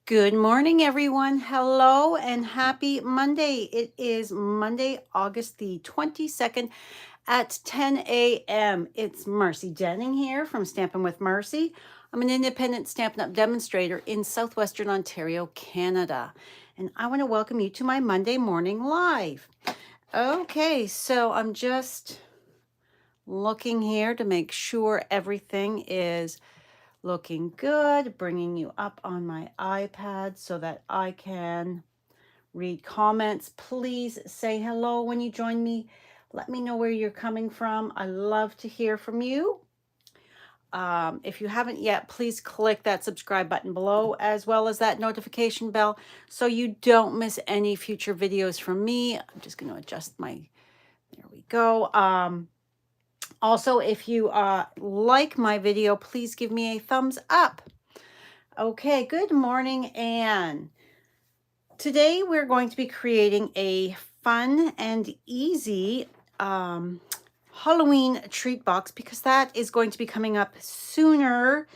Good morning, everyone. Hello and happy Monday. It is Monday, August the 22nd at 10 a.m. It's Marcy Denning here from Stampin' with Marcy. I'm an independent Stampin' Up! Demonstrator in Southwestern Ontario, Canada. And I want to welcome you to my Monday morning live. Okay, so I'm just looking here to make sure everything is looking good, bringing you up on my iPad so that I can read comments. Please say hello when you join me. Let me know where you're coming from. I love to hear from you. If you haven't yet, please click that subscribe button below as well as that notification bell so you don't miss any future videos from me. I'm just going to adjust my, there we go. Also, if you like my video, please give me a thumbs up. Okay, good morning, Anne. Today we're going to be creating a fun and easy Halloween treat box because that is going to be coming up sooner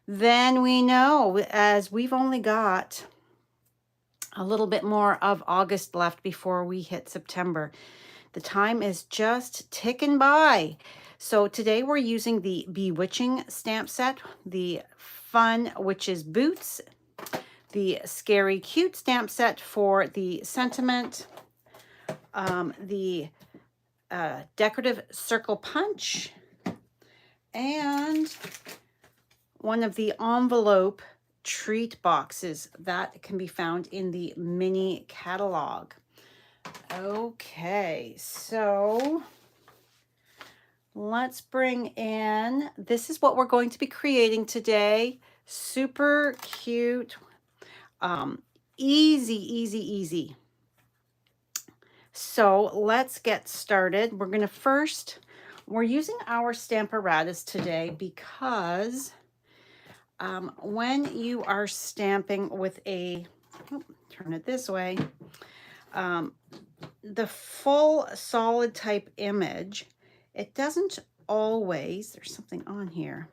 than we know, as we've only got a little bit more of August left before we hit September. The time is just ticking by. So today we're using the Bewitching stamp set, the Fun Witches Boots, the Scary Cute stamp set for the Sentiment, the Decorative Circle Punch, and one of the envelope treat boxes that can be found in the mini catalog. Okay, so let's bring in, this is what we're going to be creating today. Super cute, easy. So let's get started. We're using our Stamparatus today because when you are stamping with turn it this way, the full solid type image, it doesn't always, there's something on here,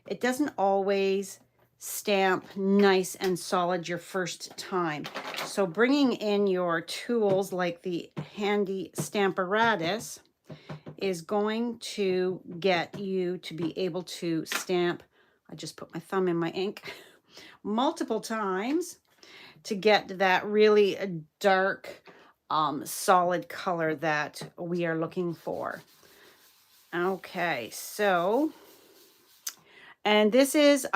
it doesn't always stamp nice and solid your first time. So bringing in your tools like the handy Stamparatus is going to get you to be able to stamp, I just put my thumb in my ink, multiple times to get that really dark, solid color that we are looking for. Okay, so, and this is,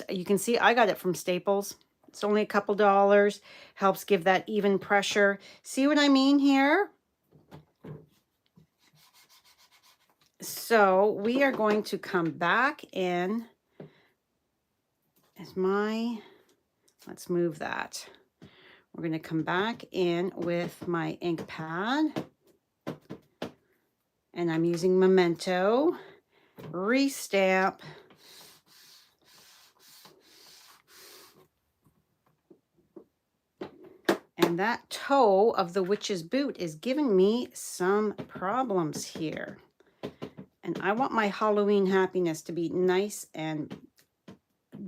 you can see I got it from Staples. It's only a couple dollars, helps give that even pressure. See what I mean here? So we are going to come back in, let's move that. We're going to come back in with my ink pad, and I'm using Memento, restamp, and that toe of the witch's boot is giving me some problems here. And I want my Halloween happiness to be nice and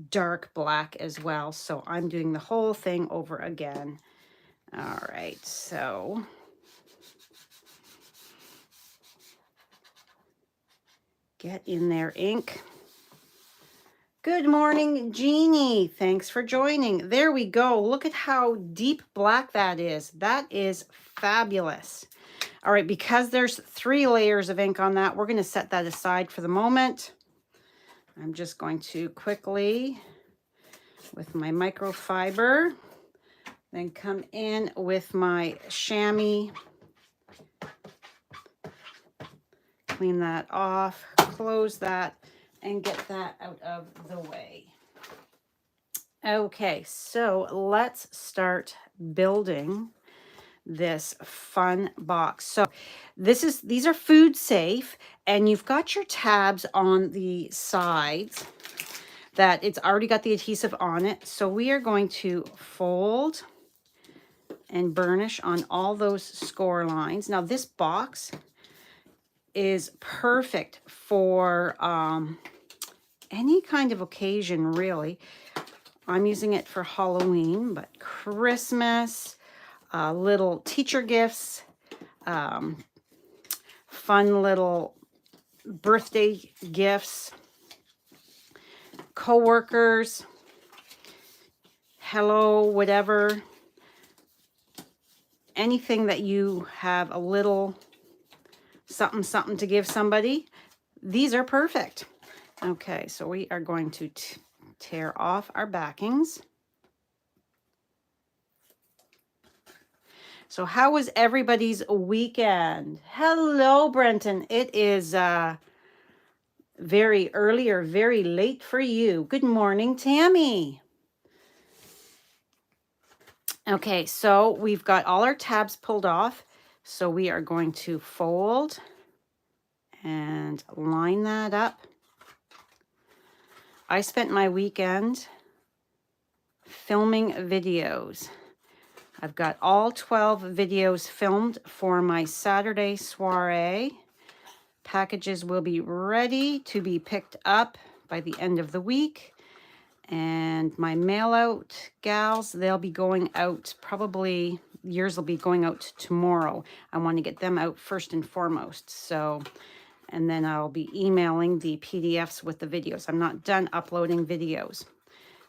dark black as well. So I'm doing the whole thing over again. All right, so get in there, ink. Good morning, Jeannie. Thanks for joining. There we go. Look at how deep black that is. That is fabulous. All right, because there's 3 layers of ink on that, we're going to set that aside for the moment. I'm just going to quickly, with my microfiber, then come in with my chamois, clean that off, close that, and get that out of the way. Okay, so let's start building this fun box. So these are food safe, and you've got your tabs on the sides that it's already got the adhesive on it. So we are going to fold and burnish on all those score lines. Now this box is perfect for any kind of occasion, really. I'm using it for Halloween, but Christmas, little teacher gifts, um, fun little birthday gifts, coworkers, hello, whatever, anything that you have a little something, something to give somebody. These are perfect. Okay, so we are going to tear off our backings. So how was everybody's weekend? Hello, Brenton. It is very early or very late for you. Good morning, Tammy. Okay, so we've got all our tabs pulled off. So we are going to fold and line that up. I spent my weekend filming videos. I've got all 12 videos filmed for my Saturday soiree. Packages will be ready to be picked up by the end of the week. And my mail out gals, they'll be going out probably, yours will be going out tomorrow. I want to get them out first and foremost. So, and then I'll be emailing the PDFs with the videos. I'm not done uploading videos.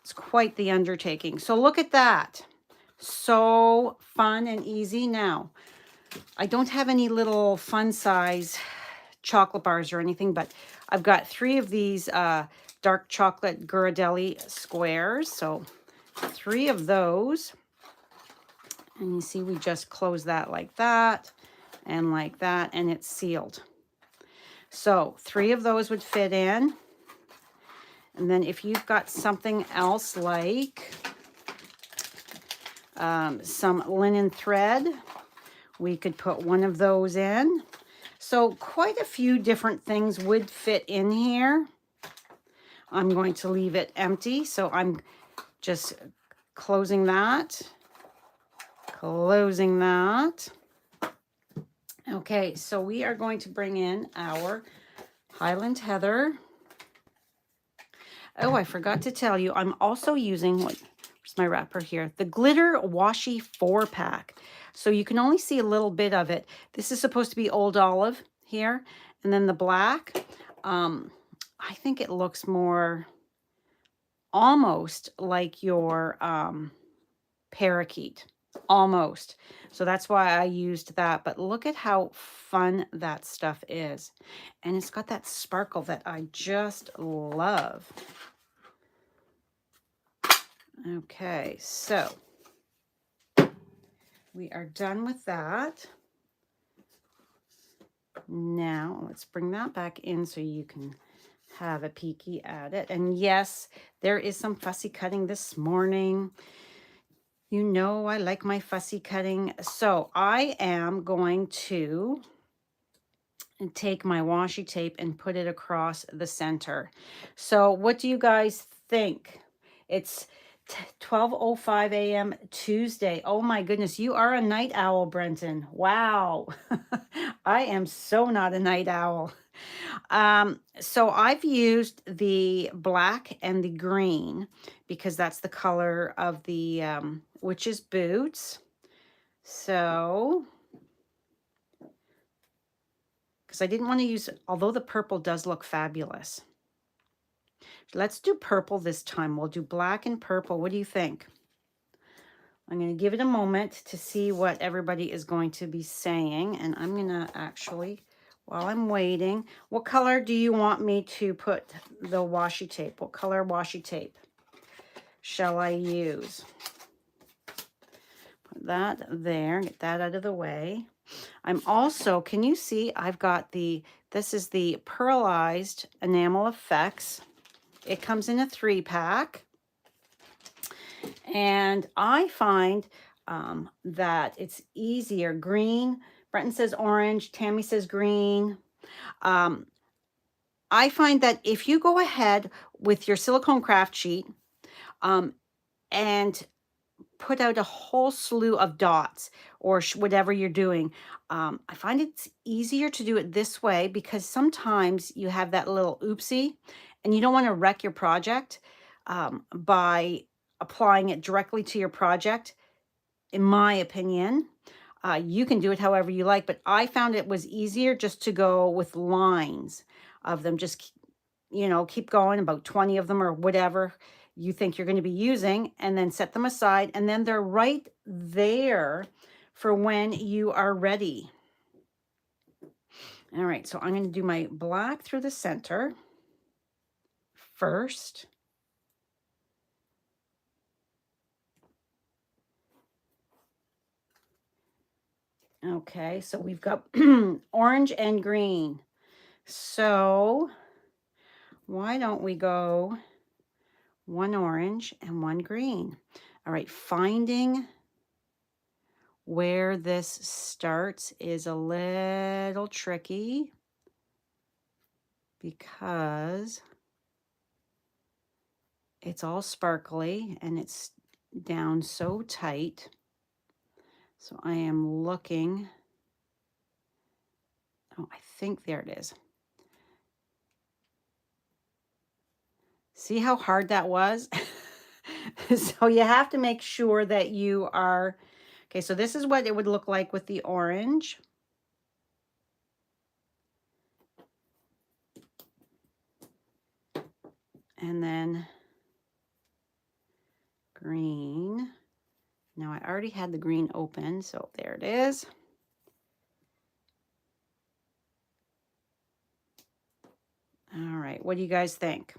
It's quite the undertaking. So look at that. So fun and easy. Now, I don't have any little fun size chocolate bars or anything, but I've got 3 of these dark chocolate Ghirardelli squares. So 3 of those. And you see, we just close that, and it's sealed. So 3 of those would fit in. And then if you've got something else like some linen thread, we could put 1 of those in. So quite a few different things would fit in here. I'm going to leave it empty, so I'm just closing that. Okay, so we are going to bring in our Highland Heather. Oh, I forgot to tell you, I'm also using, where's my wrapper here? The Glitter Washi 4-pack. So you can only see a little bit of it. This is supposed to be Old Olive here. And then the black, I think it looks more almost like your parakeet. Almost. So that's why I used that. But look at how fun that stuff is. And it's got that sparkle that I just love. Okay, so we are done with that. Now let's bring that back in so you can have a peeky at it. And yes, there is some fussy cutting this morning. You know I like my fussy cutting. So I am going to take my washi tape and put it across the center. So what do you guys think? It's 12:05 a.m. Tuesday. Oh my goodness, you are a night owl, Brenton. Wow. I am so not a night owl. So I've used the black and the green because that's the color of the witch's boots. So, because I didn't want to use, although the purple does look fabulous. Let's do purple this time. We'll do black and purple. What do you think? I'm going to give it a moment to see what everybody is going to be saying. And I'm going to actually, while I'm waiting, what color do you want me to put the washi tape? What color washi tape shall I use? Put that there, get that out of the way. I'm also, can you see, I've got this is the Pearlized Enamel Effects. It comes in a 3-pack. And I find that it's easier. Green, Brenton says orange, Tammy says green. I find that if you go ahead with your silicone craft sheet and put out a whole slew of dots or whatever you're doing, I find it's easier to do it this way because sometimes you have that little oopsie and you don't want to wreck your project by applying it directly to your project, in my opinion. You can do it however you like, but I found it was easier just to go with lines of them. Just, you know, keep going, about 20 of them or whatever you think you're going to be using, and then set them aside. And then they're right there for when you are ready. All right, so I'm going to do my black through the center first. Okay, so we've got orange and green. So why don't we go one orange and one green? All right, finding where this starts is a little tricky because it's all sparkly and it's down so tight. So I am looking. Oh, I think there it is. See how hard that was? So you have to make sure that you are, okay, so this is what it would look like with the orange. And then green. Now I already had the green open, so there it is. All right, what do you guys think?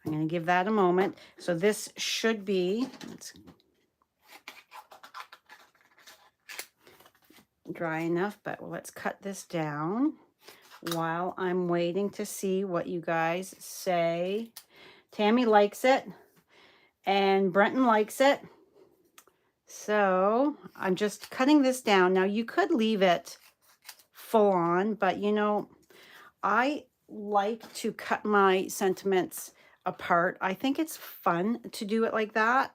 I'm going to give that a moment. So this should be, let's dry enough, but let's cut this down while I'm waiting to see what you guys say. Tammy likes it and Brenton likes it. So I'm just cutting this down. Now you could leave it full on, but you know, I like to cut my sentiments apart. I think it's fun to do it like that.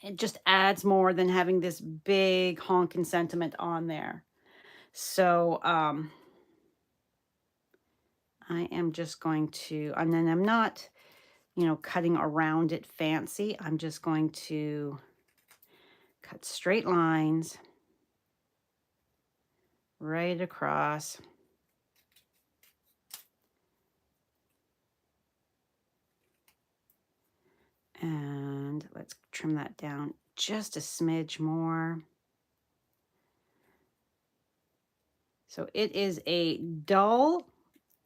It just adds more than having this big honking sentiment on there. So I am just going to, and then I'm not, you know, cutting around it fancy. I'm just going to cut straight lines right across. And let's trim that down just a smidge more. So it is a dull,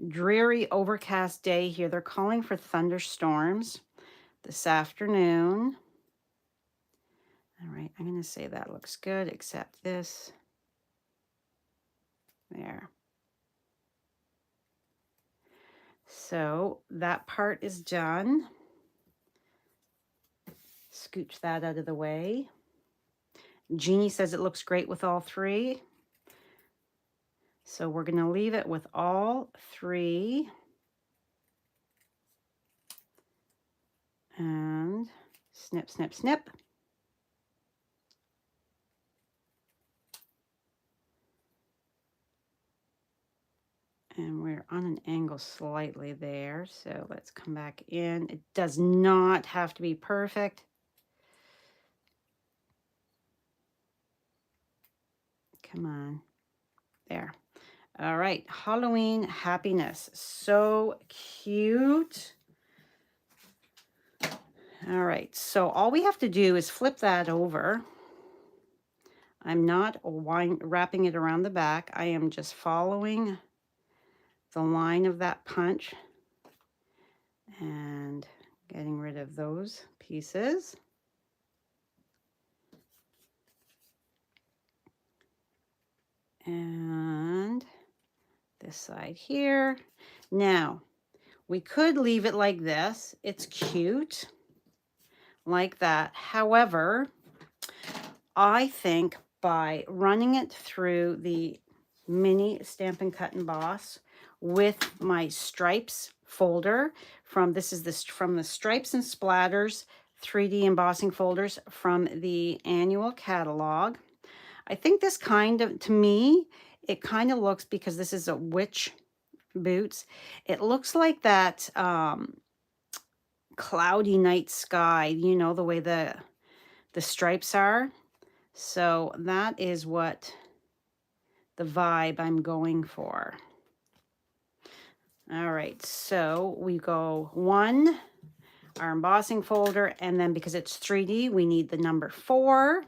dreary, overcast day here. They're calling for thunderstorms this afternoon. All right, I'm going to say that looks good, except this. There. So that part is done. Scooch that out of the way. Jeannie says it looks great with all three. So we're going to leave it with all three. And snip, snip, snip. And we're on an angle slightly there. So let's come back in. It does not have to be perfect. Come on. There. All right. Halloween happiness. So cute. All right. So all we have to do is flip that over. I'm not wrapping it around the back. I am just following the line of that punch and getting rid of those pieces. And this side here. Now, we could leave it like this. It's cute, like that. However, I think by running it through the mini Stampin' Cut and Boss with my stripes folder from, this is from the Stripes and Splatters 3D embossing folders from the annual catalog. I think this kind of, to me, it kind of looks, because this is a witch boots, it looks like that cloudy night sky, you know, the way the stripes are. So that is what the vibe I'm going for. All right, so we go 1, our embossing folder, and then because it's 3D, we need the number 4.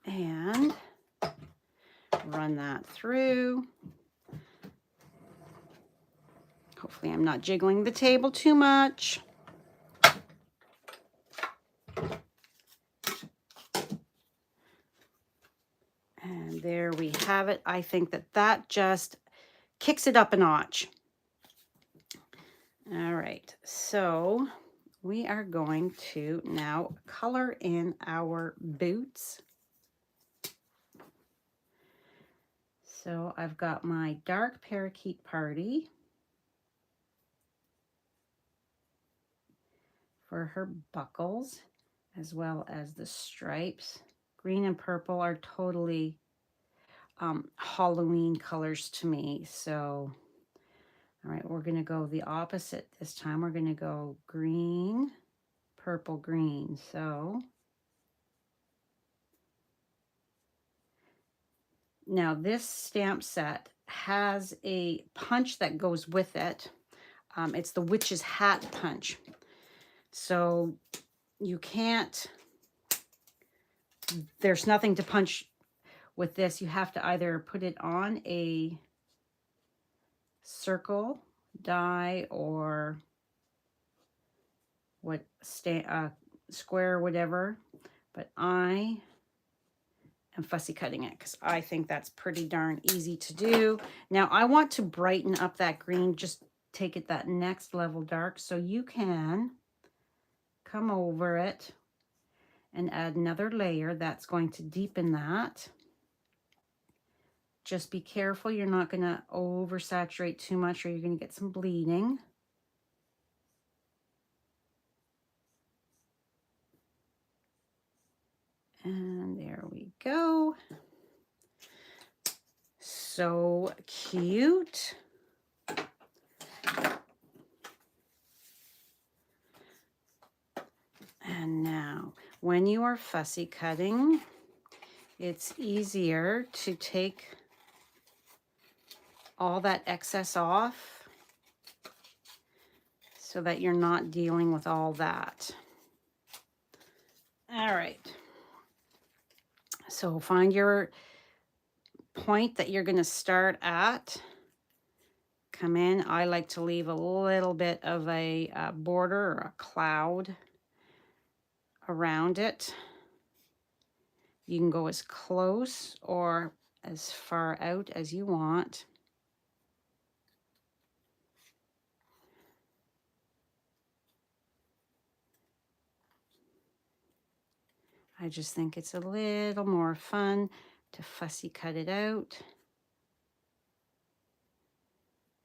And run that through. Hopefully I'm not jiggling the table too much. And there we have it. I think that that just kicks it up a notch. All right, so we are going to now color in our boots. So I've got my dark parakeet party for her buckles, as well as the stripes. Green and purple are totally Halloween colors to me. So, all right, we're gonna go the opposite this time. We're gonna go green, purple, green. So now this stamp set has a punch that goes with it. It's the witch's hat punch. So you can't, there's nothing to punch with this. You have to either put it on a circle die or what square, whatever. But I am fussy cutting it because I think that's pretty darn easy to do. Now I want to brighten up that green, just take it that next level dark. So you can come over it and add another layer that's going to deepen that. Just be careful, you're not going to oversaturate too much or you're going to get some bleeding. And there we go. So cute. And now, when you are fussy cutting, it's easier to take all that excess off so that you're not dealing with all that. All right. So find your point that you're going to start at. Come in. I like to leave a little bit of a border or a cloud around it. You can go as close or as far out as you want. I just think it's a little more fun to fussy cut it out.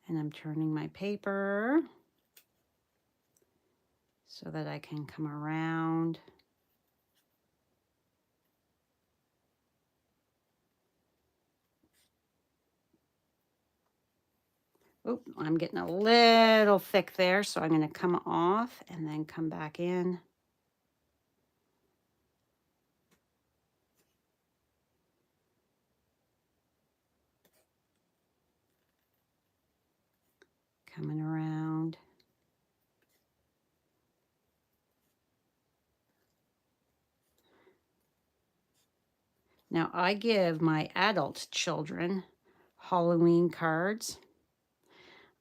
And I'm turning my paper so that I can come around. Oop, I'm getting a little thick there, so I'm going to come off and then come back in. Coming around. Now, I give my adult children Halloween cards.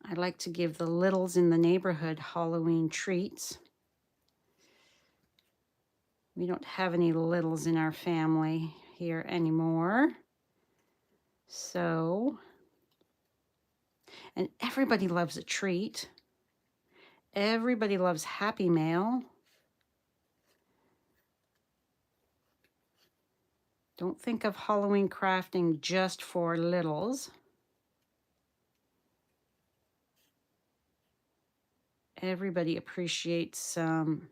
I like to give the littles in the neighborhood Halloween treats. We don't have any littles in our family here anymore. So, and everybody loves a treat. Everybody loves Happy Mail. Don't think of Halloween crafting just for littles. Everybody appreciates some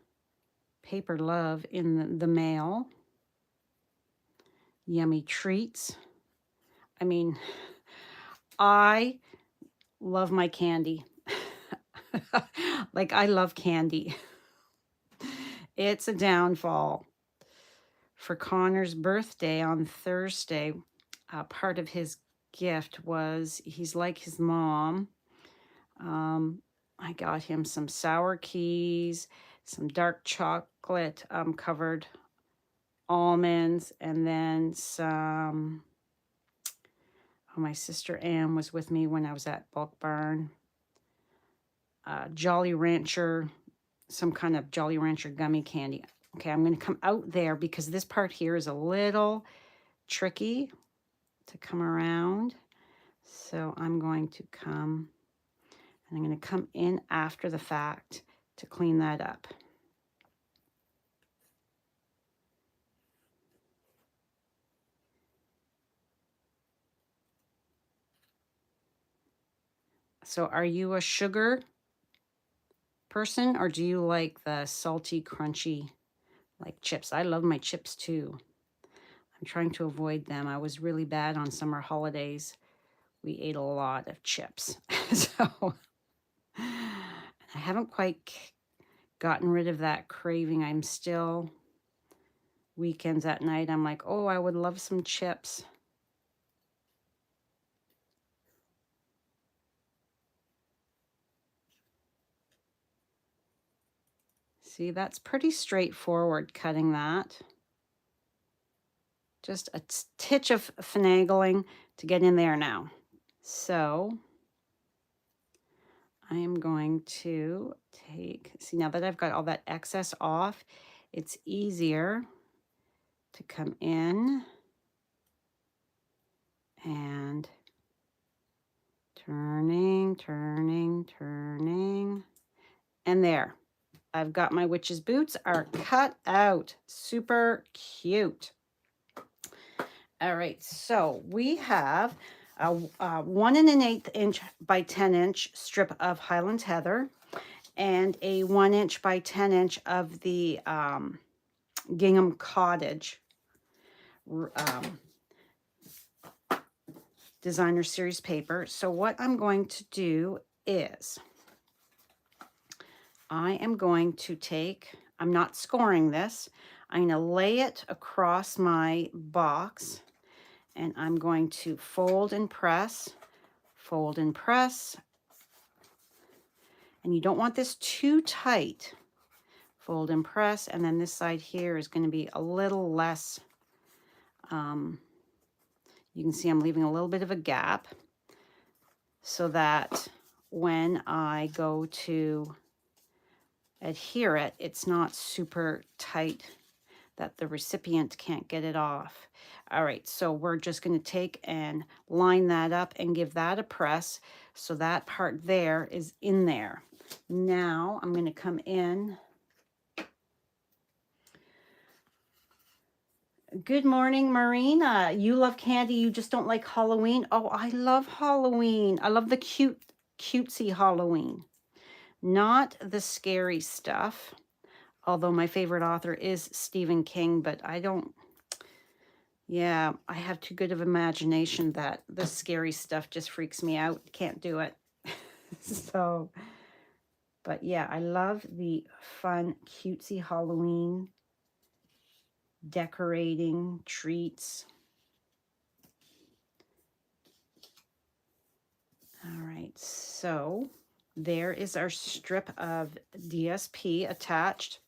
paper love in the mail. Yummy treats. I mean, I Love my candy. Like, I love candy. It's a downfall. For Connor's birthday on Thursday, part of his gift was he's like his mom. I got him some sour keys, some dark chocolate covered almonds, and then some. Oh, my sister Ann was with me when I was at Bulk Barn. Jolly Rancher, some kind of Jolly Rancher gummy candy. Okay, I'm going to come out there because this part here is a little tricky to come around. So I'm going to come, and I'm going to come in after the fact to clean that up. So are you a sugar person, or do you like the salty, crunchy, like chips? I love my chips too. I'm trying to avoid them. I was really bad on summer holidays. We ate a lot of chips. So I haven't quite gotten rid of that craving. I'm still, weekends at night, I'm like, oh, I would love some chips. See, that's pretty straightforward cutting that. Just a titch of finagling to get in there now. So I am going to take, see, now that I've got all that excess off, it's easier to come in and turning, and there. I've got my witch's boots are cut out. Super cute. All right, so we have a 1 1/8 inch by 10 inch strip of Highland Heather and a 1 inch by 10 inch of the Gingham Cottage designer series paper. So what I'm going to do is I am going to take, I'm not scoring this, I'm going to lay it across my box, and I'm going to fold and press, and you don't want this too tight. Fold and press, and then this side here is going to be a little less, you can see I'm leaving a little bit of a gap so that when I go to adhere it, it's not super tight that the recipient can't get it off. All right, so we're just going to take and line that up and give that a press so that part there is in there. Now I'm going to come in. Good morning, Marina. You love candy, you just don't like Halloween. Oh, I love Halloween. I love the cutesy Halloween. Not the scary stuff, although my favorite author is Stephen King, but I don't, yeah, I have too good of imagination that the scary stuff just freaks me out. Can't do it. So, but yeah, I love the fun, cutesy Halloween decorating treats. All right, so there is our strip of DSP attached.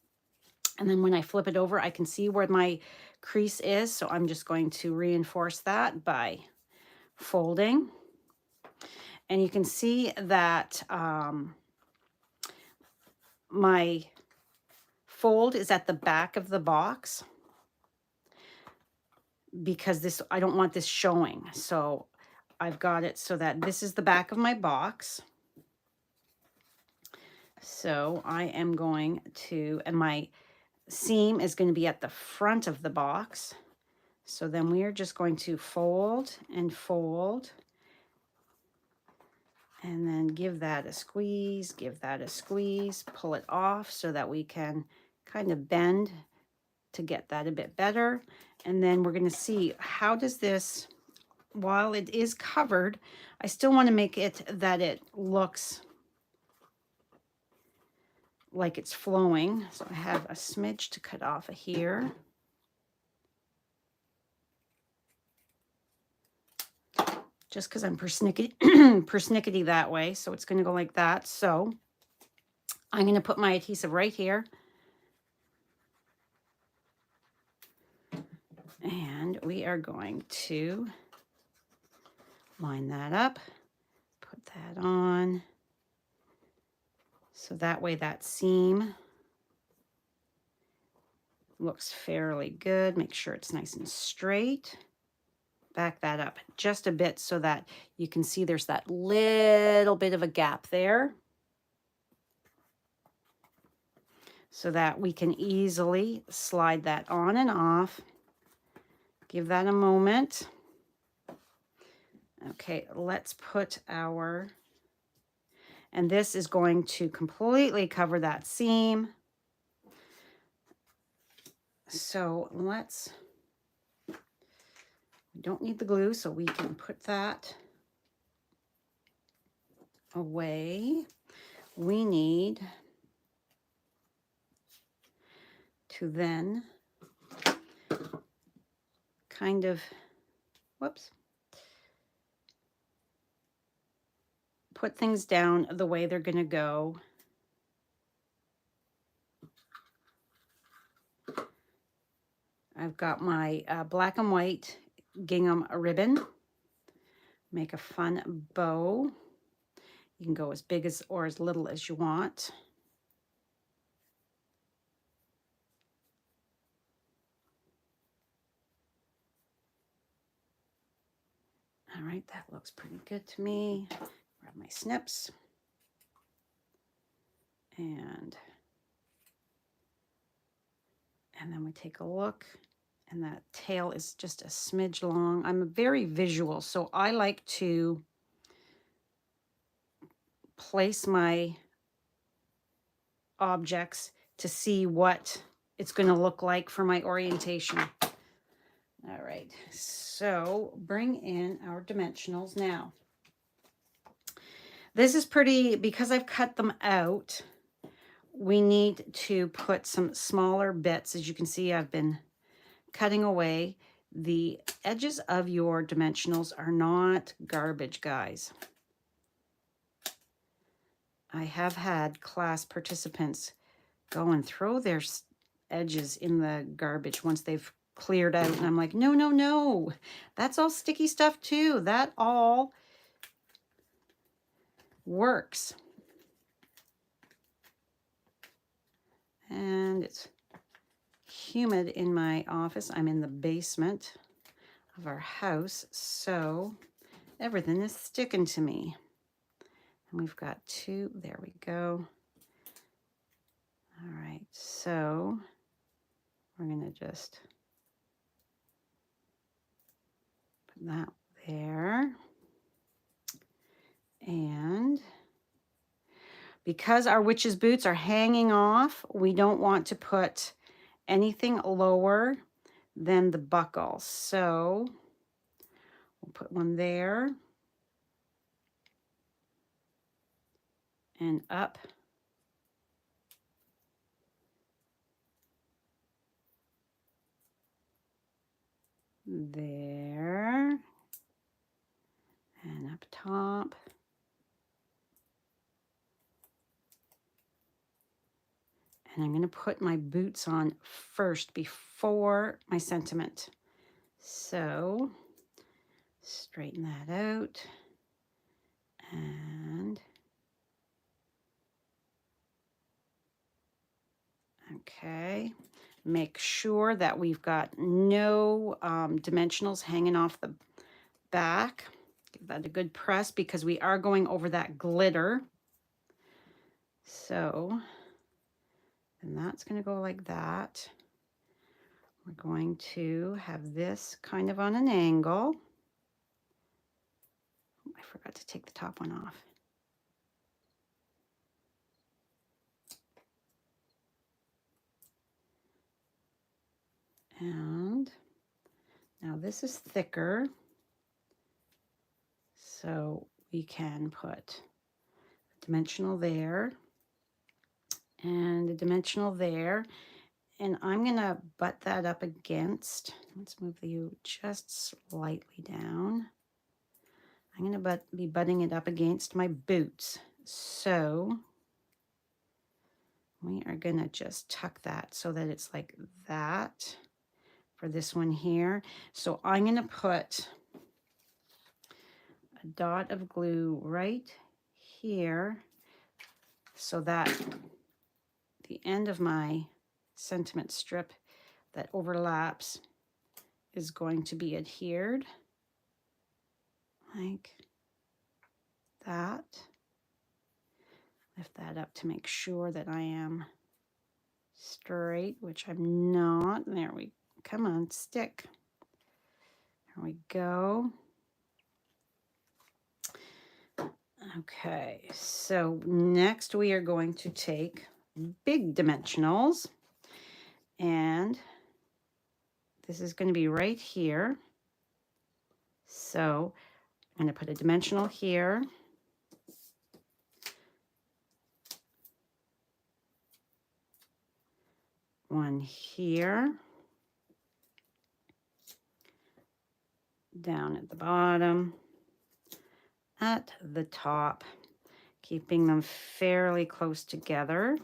And then when I flip it over, I can see where my crease is. So I'm just going to reinforce that by folding. And you can see that my fold is at the back of the box because this, I don't want this showing. So I've got it so that this is the back of my box. So I am going to, and my seam is going to be at the front of the box. So then we are just going to fold and fold, and then give that a squeeze, pull it off so that we can kind of bend to get that a bit better. And then we're going to see, how does this while it is covered, I still want to make it that it looks like it's flowing. So I have a smidge to cut off of here. Just because I'm persnickety, persnickety that way. So it's going to go like that. So I'm going to put my adhesive right here. And we are going to line that up, put that on. So that way that seam looks fairly good. Make sure it's nice and straight. Back that up just a bit so that you can see there's that little bit of a gap there, so that we can easily slide that on and off. Give that a moment. Okay, let's put our, and this is going to completely cover that seam. So let's, we don't need the glue, so we can put that away. We need to then kind of, whoops, put things down the way they're going to go. I've got my black and white gingham ribbon. Make a fun bow. You can go as big as or as little as you want. All right, that looks pretty good to me. Grab my snips. And then we take a look, and that tail is just a smidge long. I'm very visual, so I like to place my objects to see what it's going to look like for my orientation. All right, so bring in our dimensionals now. This is pretty, because I've cut them out, we need to put some smaller bits. As you can see, I've been cutting away. The edges of your dimensionals are not garbage, guys. I have had class participants go and throw their edges in the garbage once they've cleared out, and I'm like, no, no, no, that's all sticky stuff too. That all works. And it's humid in my office. I'm in the basement of our house, so everything is sticking to me. And we've got two, there we go. All right, so we're gonna just put that there. And because our witch's boots are hanging off, we don't want to put anything lower than the buckle. So we'll put one there and up. There and up top. And I'm going to put my boots on first before my sentiment. So straighten that out. And okay, make sure that we've got no dimensionals hanging off the back. Give that a good press because we are going over that glitter. So, and that's going to go like that. We're going to have this kind of on an angle. I forgot to take the top one off. And now this is thicker. So we can put a dimensional there and a dimensional there. And I'm going to butt that up against, let's move you just slightly down. I'm going to be butting it up against my boots. So we are going to just tuck that so that it's like that for this one here. So I'm going to put a dot of glue right here so that the end of my sentiment strip that overlaps is going to be adhered like that. Lift that up to make sure that I am straight, which I'm not. There we come on, stick. There we go. Okay, so next we are going to take big dimensionals, and this is going to be right here. So I'm going to put a dimensional here. One here. Down at the bottom. At the top. Keeping them fairly close together.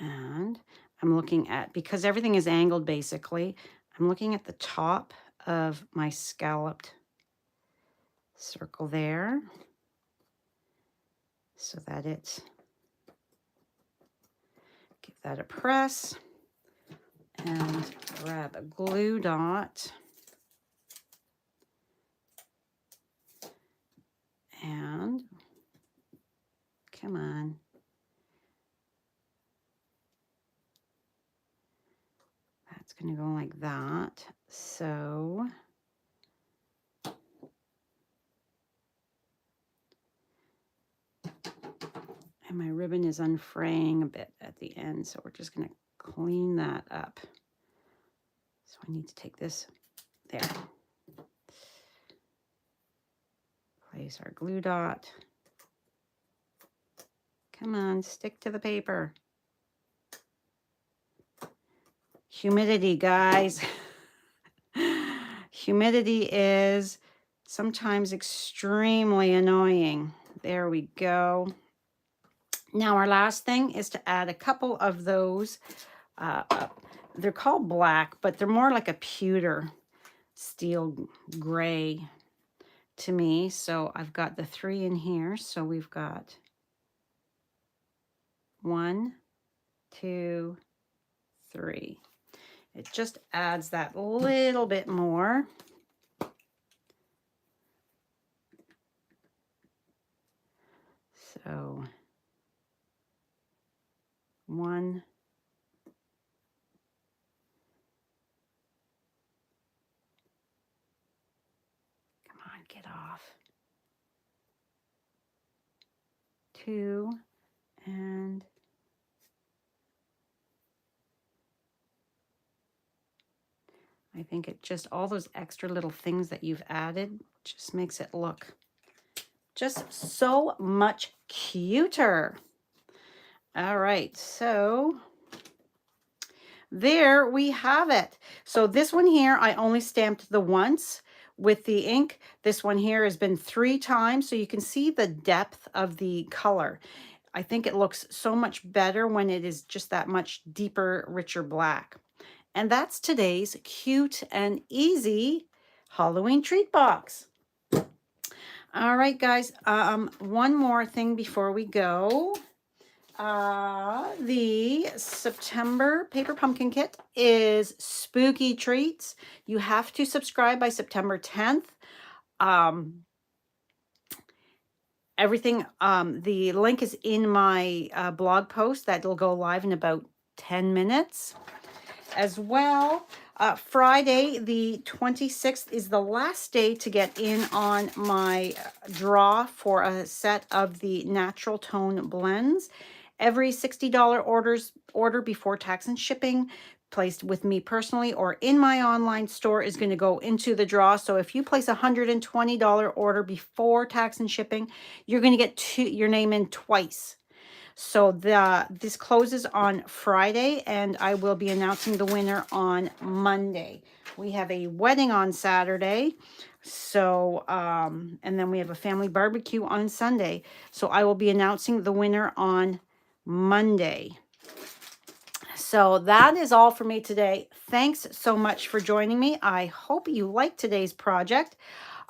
And I'm looking at, because everything is angled basically, I'm looking at the top of my scalloped circle there so that it's, give that a press and grab a glue dot and come on. That's going to go like that. So and my ribbon is unfraying a bit at the end, so we're just going to clean that up. So I need to take this there. Place our glue dot. Come on, stick to the paper. Humidity, guys. Humidity is sometimes extremely annoying. There we go. Now our last thing is to add a couple of those. They're called black, but they're more like a pewter steel gray to me. So I've got the 3 in here. So we've got 1, 2, 3. It just adds that little bit more. So 1, come on, get off. 2, and I think it just, all those extra little things that you've added just makes it look just so much cuter. All right, so there we have it. So this one here, I only stamped the once with the ink. This one here has been 3 times, so you can see the depth of the color. I think it looks so much better when it is just that much deeper, richer black. And that's today's cute and easy Halloween treat box. All right, guys, one more thing before we go. The September Paper Pumpkin Kit is spooky treats. You have to subscribe by September 10th. Everything, the link is in my blog post that will go live in about 10 minutes. As well, Friday the 26th is the last day to get in on my draw for a set of the Natural Tone blends. Every $60 order before tax and shipping, placed with me personally or in my online store is going to go into the draw. So if you place a $120 order before tax and shipping, you're going to get your name in twice. So this closes on Friday, and I will be announcing the winner on Monday. We have a wedding on Saturday. So, and then we have a family barbecue on Sunday. So I will be announcing the winner on Monday. So that is all for me today. Thanks so much for joining me. I hope you liked today's project.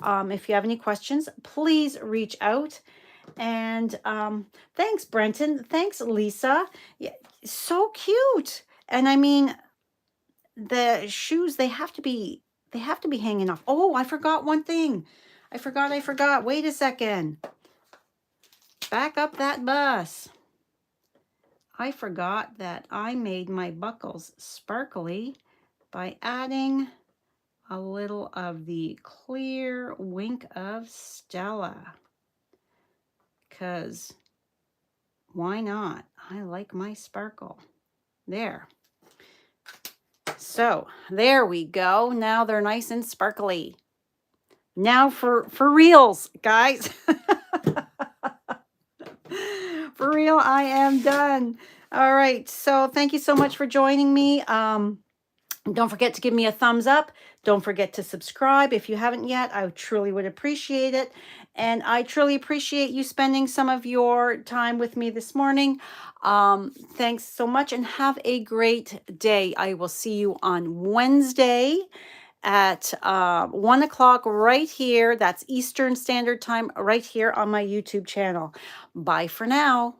If you have any questions, please reach out. And thanks, Brenton. Thanks, Lisa. Yeah, so cute. And I mean, the shoes, they have to be hanging off. Oh, I forgot one thing. I forgot. Wait a second. Back up that bus. I forgot that I made my buckles sparkly by adding a little of the clear Wink of Stella. Because why not? I like my sparkle. There. So there we go. Now they're nice and sparkly. Now for reals, guys. For real, I am done. All right. So thank you so much for joining me. Don't forget to give me a thumbs up. Don't forget to subscribe if you haven't yet. I truly would appreciate it. And I truly appreciate you spending some of your time with me this morning. Thanks so much and have a great day. I will see you on Wednesday at 1 o'clock right here. That's Eastern Standard Time right here on my YouTube channel. Bye for now.